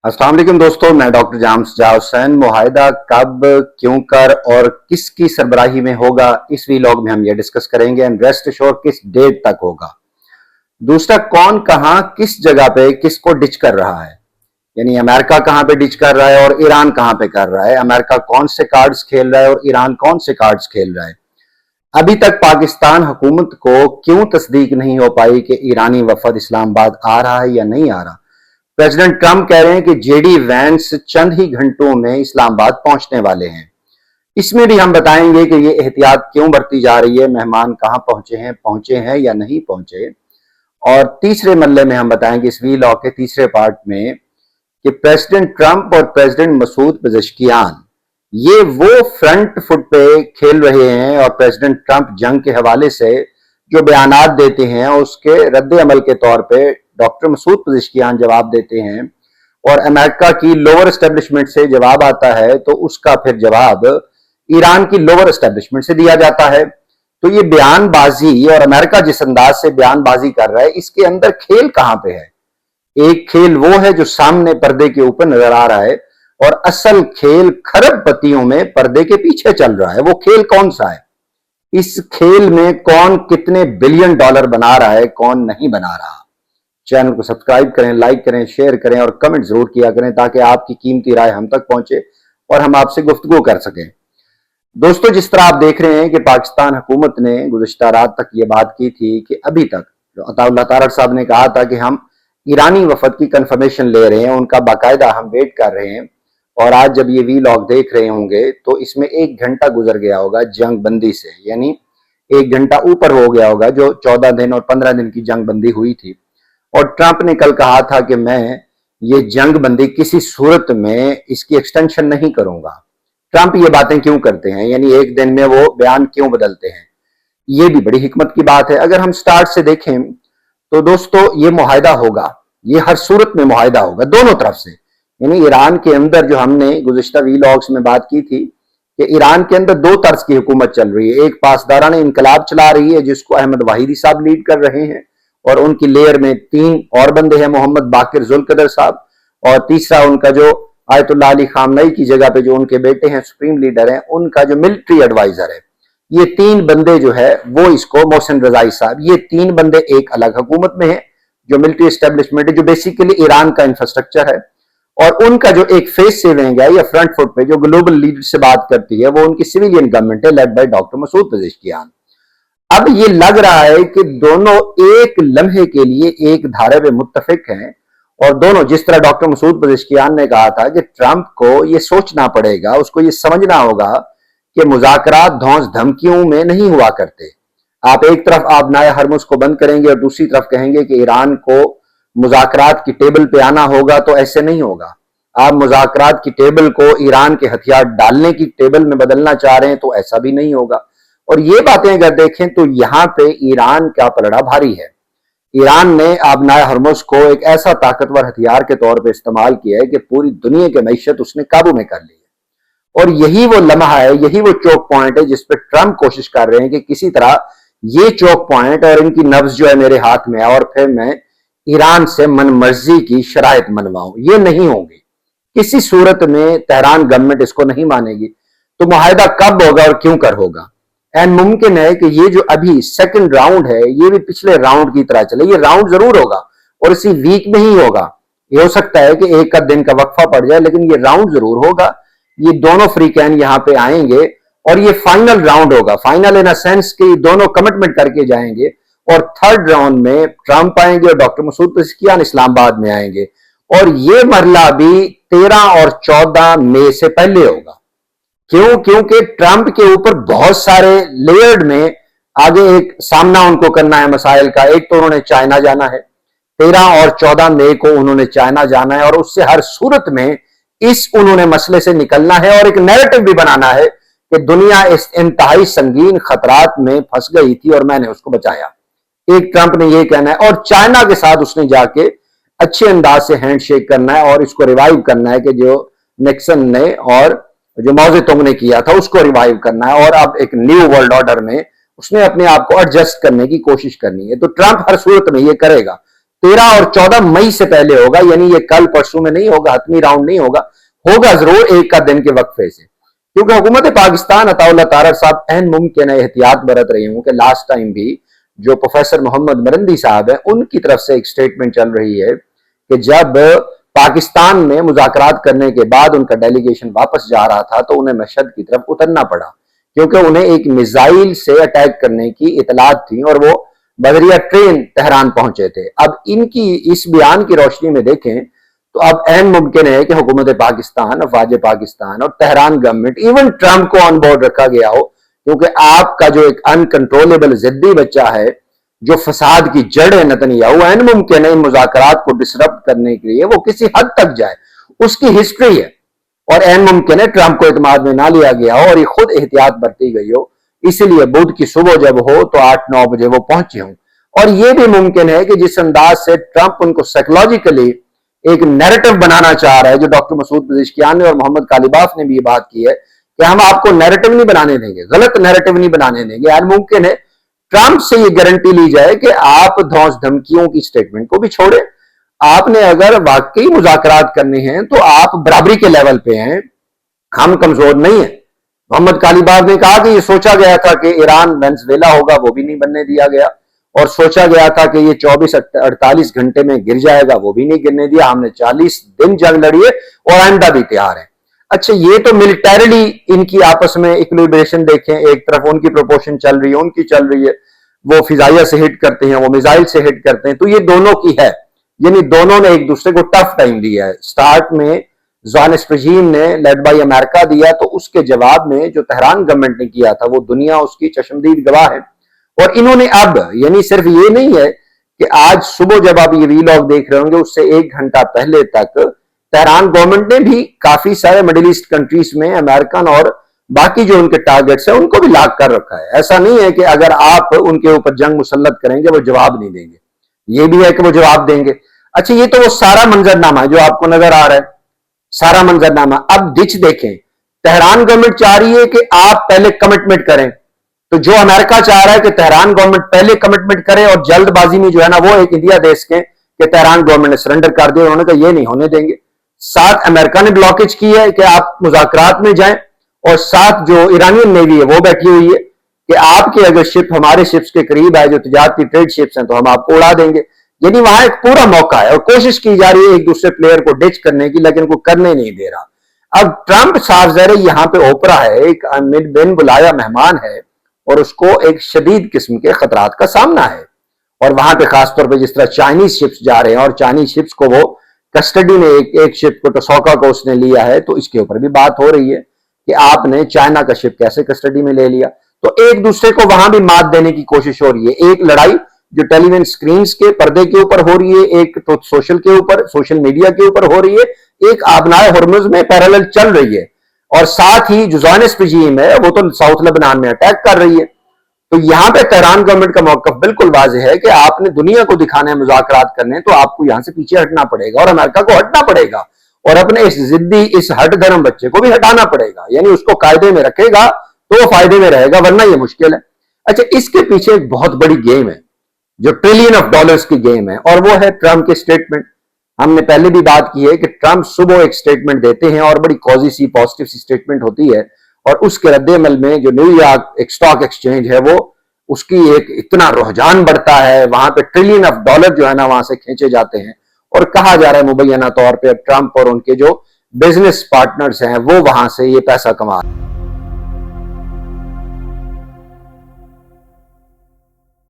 अस्सलाम वालेकुम दोस्तों, मैं डॉक्टर जाम्स जा हुसैन। मुआहिदा कब, क्यों कर और किसकी सरबराही में होगा, इस वीलॉग में हम ये डिस्कस करेंगे। एंड रेस्ट एश्योर्ड किस डेट तक होगा। दूसरा, कौन कहां किस जगह पे किसको डिच कर रहा है, यानी अमेरिका कहां पे डिच कर रहा है और ईरान कहां पे कर रहा है। अमेरिका कौन से कार्ड्स खेल रहा है और ईरान कौन से कार्ड्स खेल रहा है। अभी तक पाकिस्तान हुकूमत को क्यों तस्दीक नहीं हो पाई कि ईरानी वफद इस्लामाबाद आ रहा है या नहीं आ रहा। प्रेसिडेंट ट्रंप कह रहे हैं कि जेडी वैंस चंद ही घंटों में इस्लामाबाद पहुंचने वाले हैं। इसमें भी हम बताएंगे कि ये एहतियात क्यों बरती जा रही है, मेहमान कहां पहुंचे हैं या नहीं पहुंचे। और तीसरे मल्ले में हम बताएंगे इस वीलॉग के तीसरे पार्ट में कि प्रेसिडेंट ट्रंप और प्रेसिडेंट मसूद पेजेश्कियान ये वो फ्रंट फुट पे खेल रहे हैं और प्रेसिडेंट ट्रंप जंग के हवाले से जो बयानात देते हैं उसके रद्द अमल के तौर पे डॉक्टर मसूद पेजेश्कियान जवाब देते हैं और अमेरिका की लोअर एस्टेब्लिशमेंट से जवाब आता है तो उसका फिर जवाब ईरान की लोअर एस्टेब्लिशमेंट से दिया जाता है। तो ये बयानबाजी और अमेरिका जिस अंदाज से बयानबाजी कर रहा है, इसके अंदर खेल कहां पे है। एक खेल वो है जो सामने पर्दे के ऊपर नजर आ रहा है और असल खेल खरबपतियों में पर्दे के पीछे चल रहा है। वो खेल कौन सा है, इस खेल में कौन कितने बिलियन डॉलर बना रहा है, कौन नहीं बना रहा। चैनल को सब्सक्राइब करें, लाइक करें, शेयर करें और कमेंट जरूर किया करें ताकि आपकी कीमती राय हम तक पहुंचे और हम आपसे गुफ्तगू कर सकें। दोस्तों, जिस तरह आप देख रहे हैं कि पाकिस्तान हुकूमत ने गुज़िश्ता रात तक ये बात की थी कि अभी तक जो अताउल्लाह तारड़ साहब ने कहा था कि हम ईरानी वफद की कंफर्मेशन ले रहे हैं, उनका बाकायदा हम वेट कर रहे हैं। और आज जब ये वीलॉग देख रहे होंगे तो इसमें 1 घंटा गुजर गया होगा जंग बंदी से, यानी 1 घंटा ऊपर हो गया होगा जो 14 दिन और 15 दिन की जंग बंदी हुई थी। और ट्रंप ने कल कहा था कि मैं ये जंग बंदी किसी सूरत में इसकी एक्सटेंशन नहीं करूंगा। ट्रंप ये बातें क्यों करते हैं, यानी एक दिन में वो बयान क्यों बदलते हैं, ये भी बड़ी हिकमत की बात है। अगर हम स्टार्ट से देखें तो दोस्तों ये मुआहिदा होगा, ये हर सूरत में मुआहिदा होगा दोनों तरफ से। यानी ईरान के अंदर जो हमने गुज़िश्ता वीलॉग्स में बात की थी कि ईरान के अंदर 2 तर्ज की हुकूमत चल रही है। एक पासदाराना इनकलाब चला रही है जिसको अहमद वाहिदी साहब लीड कर रहे हैं और उनकी लेयर में 3 और बंदे हैं, मोहम्मद बाकिर जुल्कदर साहब और तीसरा उनका जो आयतुल्लाह अली खामनई की जगह पे जो उनके बेटे हैं सुप्रीम लीडर हैं, उनका जो मिलिट्री एडवाइजर है। ये 3 बंदे जो है वो इसको मोहसिन रजाई साहब, ये 3 बंदे एक अलग हुकूमत में है जो मिलिट्री एस्टेब्लिशमेंट है, जो बेसिकली ईरान का इंफ्रास्ट्रक्चर है। और उनका जो एक फेस से विंग है या फ्रंट फुट पे जो ग्लोबल लीडर से बात करती है वो उनकी सिविलियन गवर्नमेंट है led by doctor Masoud Pezeshkian. अब ये लग रहा है कि दोनों एक लम्हे के लिए एक धारे पे मुत्तफिक हैं और दोनों, जिस तरह डॉक्टर मसूद पेजेश्कियान ने कहा था कि ट्रंप को ये सोचना पड़ेगा, उसको ये समझना होगा कि मुज़ाकरात धौंस धमकियों में नहीं हुआ करते। आप एक तरफ आबनाए हरमुज को बंद करेंगे और दूसरी तरफ कहेंगे कि ईरान को मुज़ाकरात की टेबल पे आना होगा, तो ऐसे नहीं होगा। आप मुज़ाकरात की टेबल को ईरान के हथियार डालने की टेबल में बदलना चाह रहे हैं तो ऐसा भी नहीं होगा। और ये बातें अगर देखें तो यहां पे ईरान का पलड़ा भारी है। ईरान ने आबनाए हरमुज को एक ऐसा ताकतवर हथियार के तौर पे इस्तेमाल किया है कि पूरी दुनिया की मैशत उसने काबू में कर ली है। और यही वो लम्हा है, यही वो चौक पॉइंट है जिस पे ट्रंप कोशिश कर रहे हैं कि किसी तरह ये चौक पॉइंट और इनकी नब्ज जो है मेरे हाथ में है और फिर मैं ईरान से मनमर्जी की शराइत मनवाऊं। ये नहीं होगी, किसी सूरत में तेहरान गवर्नमेंट इसको नहीं मानेगी। तो मुआहिदा कब होगा और क्यों कर होगा। एंड मुमकिन है कि ये जो अभी सेकंड राउंड है ये भी पिछले राउंड की तरह चले। ये राउंड जरूर होगा और इसी वीक में ही होगा। ये हो सकता है कि एक दिन का वक्फा पड़ जाए लेकिन ये राउंड जरूर होगा। ये दोनों फ्रीकैन यहाँ पे आएंगे और ये फाइनल राउंड होगा। फाइनल इन अ सेंस कि दोनों कमिटमेंट करके जाएंगे और थर्ड राउंड में ट्रंप आएंगे और डॉक्टर मसूद पेजेश्कियान इस्लामाबाद में आएंगे। और ये मरला भी 13 और 14 मई से पहले होगा। क्यों? क्योंकि ट्रंप के ऊपर बहुत सारे लेयर्ड में आगे एक सामना उनको करना है मसाइल का। एक तो उन्होंने चाइना जाना है, 13 और 14 मई को उन्होंने चाइना जाना है और उससे हर सूरत में इस उन्होंने मसले से निकलना है और एक नैरेटिव भी बनाना है कि दुनिया इस इंतहाई संगीन खतरात में फंस गई थी और मैंने उसको बचाया। एक ट्रंप ने यह कहना है और चाइना के साथ उसने जाके अच्छे अंदाज से हैंडशेक करना है और इसको रिवाइव करना है कि जो निक्सन ने और जो माओ तुंग ने किया था उसको रिवाइव करना है और अब एक न्यू वर्ल्ड ऑर्डर में उसने अपने आप को एडजस्ट करने की कोशिश करनी है। तो ट्रंप हर सूरत में ये करेगा। 13 और 14 मई से पहले होगा, यानी ये कल परसों में नहीं होगा, हतमी राउंड नहीं होगा, होगा जरूर एक का दिन के वक्फे से। क्योंकि हुकूमत पाकिस्तान अताउल्लाह तारर साहब एहन मुमकिन है एहतियात बरत रही हूं कि लास्ट टाइम भी जो प्रोफेसर मोहम्मद मरंदी साहब है उनकी तरफ से एक स्टेटमेंट चल रही है कि जब पाकिस्तान में मुज़ाकरात करने के बाद उनका डेलीगेशन वापस जा रहा था तो उन्हें मशहद की तरफ उतरना पड़ा, क्योंकि उन्हें एक मिसाइल से अटैक करने की इतलात थी और वो बदरिया ट्रेन तेहरान पहुंचे थे। अब इनकी इस बयान की रोशनी में देखें तो अब अहम मुमकिन है कि हुकूमत पाकिस्तान, अफवाज पाकिस्तान और तेहरान गवर्नमेंट, इवन ट्रंप को ऑन बोर्ड रखा गया हो, क्योंकि आपका जो एक अनकंट्रोलेबल जिद्दी बच्चा है जो फसाद की जड़ है नेतन्याहू, अहम मुमकिन है इन मुज़ाकरात को डिसरप्ट करने के लिए वो किसी हद तक जाए, उसकी हिस्ट्री है। और अहम मुमकिन है ट्रंप को इत्मीनान में ना लिया गया हो और ये खुद एहतियात बरती गई हो, इसलिए बुध की सुबह जब हो तो 8-9 बजे वो पहुंचे हों। और ये भी मुमकिन है कि जिस अंदाज से ट्रंप उनको साइकोलॉजिकली एक नैरेटिव बनाना चाह रहा है, जो डॉक्टर मसूद पज़ेश्कियान ने और मोहम्मद कालिबाफ ने भी ये बात की है कि हम आपको नैरेटिव नहीं बनाने देंगे, गलत नैरेटिव नहीं बनाने देंगे। यार मुमकिन है ट्रंप से ये गारंटी ली जाए कि आप धौंस धमकियों की स्टेटमेंट को भी छोड़े, आपने अगर वाकई मुज़ाकरात करने हैं तो आप बराबरी के लेवल पे हैं, हम कमजोर नहीं है। मोहम्मद कालिबाफ ने कहा कि ये सोचा गया था कि ईरान वेनेजुएला होगा, वो भी नहीं बनने दिया गया, और सोचा गया था कि ये 24-48 घंटे में गिर जाएगा, वो भी नहीं गिरने दिया। हमने 40 दिन जंग लड़ी है और आइंदा भी तैयार है। अच्छा, ये तो मिलिटरीली इनकी आपस में इक्विलिब्रेशन देखें, एक तरफ उनकी प्रोपोर्शन चल रही है, उनकी चल रही है, वो फिजाइया से हिट करते हैं, वो मिसाइल से हिट करते हैं, तो ये दोनों की है, यानी दोनों ने एक दूसरे को टफ टाइम दिया है। स्टार्ट में ज़ायनिस्ट रजीम ने लेड बाई अमेरिका दिया, तो उसके जवाब में जो तेहरान गवर्नमेंट ने किया था वो दुनिया उसकी चश्मदीद गवाह है। और इन्होंने अब, यानी सिर्फ ये नहीं है कि आज सुबह जब आप ये वीलॉग देख रहे होंगे उससे 1 घंटा पहले तक तेहरान गवर्नमेंट ने भी काफी सारे मिडिल ईस्ट कंट्रीज में अमेरिकन और बाकी जो उनके टारगेट्स हैं उनको भी लॉक कर रखा है। ऐसा नहीं है कि अगर आप उनके ऊपर जंग मुसल्लत करेंगे वो जवाब नहीं देंगे, ये भी है कि वो जवाब देंगे। अच्छा, ये तो वो सारा मंजरनामा है जो आपको नजर आ रहा है, सारा मंजरनामा। अब डिच देखें, तेहरान गवर्नमेंट चाह रही है कि आप पहले कमिटमेंट करें, तो जो अमेरिका चाह रहा है कि तेहरान गवर्नमेंट पहले कमिटमेंट करे और जल्दबाजी में जो है ना वो एक इंडिया देश के कि तेहरान गवर्नमेंट ने सरेंडर कर दिया, उन्होंने कहा ये नहीं होने देंगे। साथ अमेरिका ने ब्लॉकेज की है कि आप मुज़ाकरात में जाएं, और साथ जो ईरानियन नेवी है वो बैठी हुई है कि आपके अगर शिप हमारे शिप्स के करीब है, जो तिजारती ट्रेड शिप्स हैं, तो हम आपको उड़ा देंगे। यानी वहां एक पूरा मौका है और कोशिश की जा रही है एक दूसरे प्लेयर को डिच करने की, लेकिन कोई करने नहीं दे रहा। अब ट्रंप साफ ज़ाहिर है यहाँ पे ओपरा है, एक बिन बुलाया मेहमान है और उसको एक शदीद किस्म के खतरात का सामना है। और वहां पे खासतौर पे जिस तरह चाइनीज शिप्स जा रहे हैं और चाइनीज शिप्स को वो कस्टडी में एक शिप को टसौका को उसने लिया है, तो इसके ऊपर भी बात हो रही है कि आपने चाइना का शिप कैसे कस्टडी में ले लिया। तो एक दूसरे को वहां भी मात देने की कोशिश हो रही है। एक लड़ाई जो टेलीविजन स्क्रीन के पर्दे के ऊपर हो रही है, एक तो सोशल के ऊपर, सोशल मीडिया के ऊपर हो रही है, एक आबनाए हुर्मुज में पैरेलल चल रही है। और साथ ही जो ज़ायनिस्ट रजीम है वो तो साउथ लेबनान में अटैक कर रही है। तो यहां पे तेहरान गवर्नमेंट का मौक़िफ़ बिल्कुल वाज़ेह है कि आपने दुनिया को दिखाने मुज़ाकरात करने, तो आपको यहां से पीछे हटना पड़ेगा और अमेरिका को हटना पड़ेगा और अपने इस जिद्दी, इस हट धर्म बच्चे को भी हटाना पड़ेगा। यानी उसको कायदे में रखेगा तो वो फायदे में रहेगा, वरना ये मुश्किल है। अच्छा, इसके पीछे एक बहुत बड़ी गेम है जो $1 ट्रिलियन की गेम है, और वो है ट्रंप के स्टेटमेंट। हमने पहले भी बात की है कि ट्रंप सुबह एक स्टेटमेंट देते हैं और बड़ी कॉजी सी पॉजिटिव सी स्टेटमेंट होती है, और उसके रद्देअमल में जो न्यूयॉर्क एक स्टॉक एक्सचेंज है वो उसकी एक इतना रुझान बढ़ता है, वहां पे $1 ट्रिलियन जो है ना वहां से खींचे जाते हैं। और कहा जा रहा है मुबैना तौर पे ट्रंप और उनके जो बिजनेस पार्टनर्स हैं वो वहां से ये पैसा कमा रहे हैं।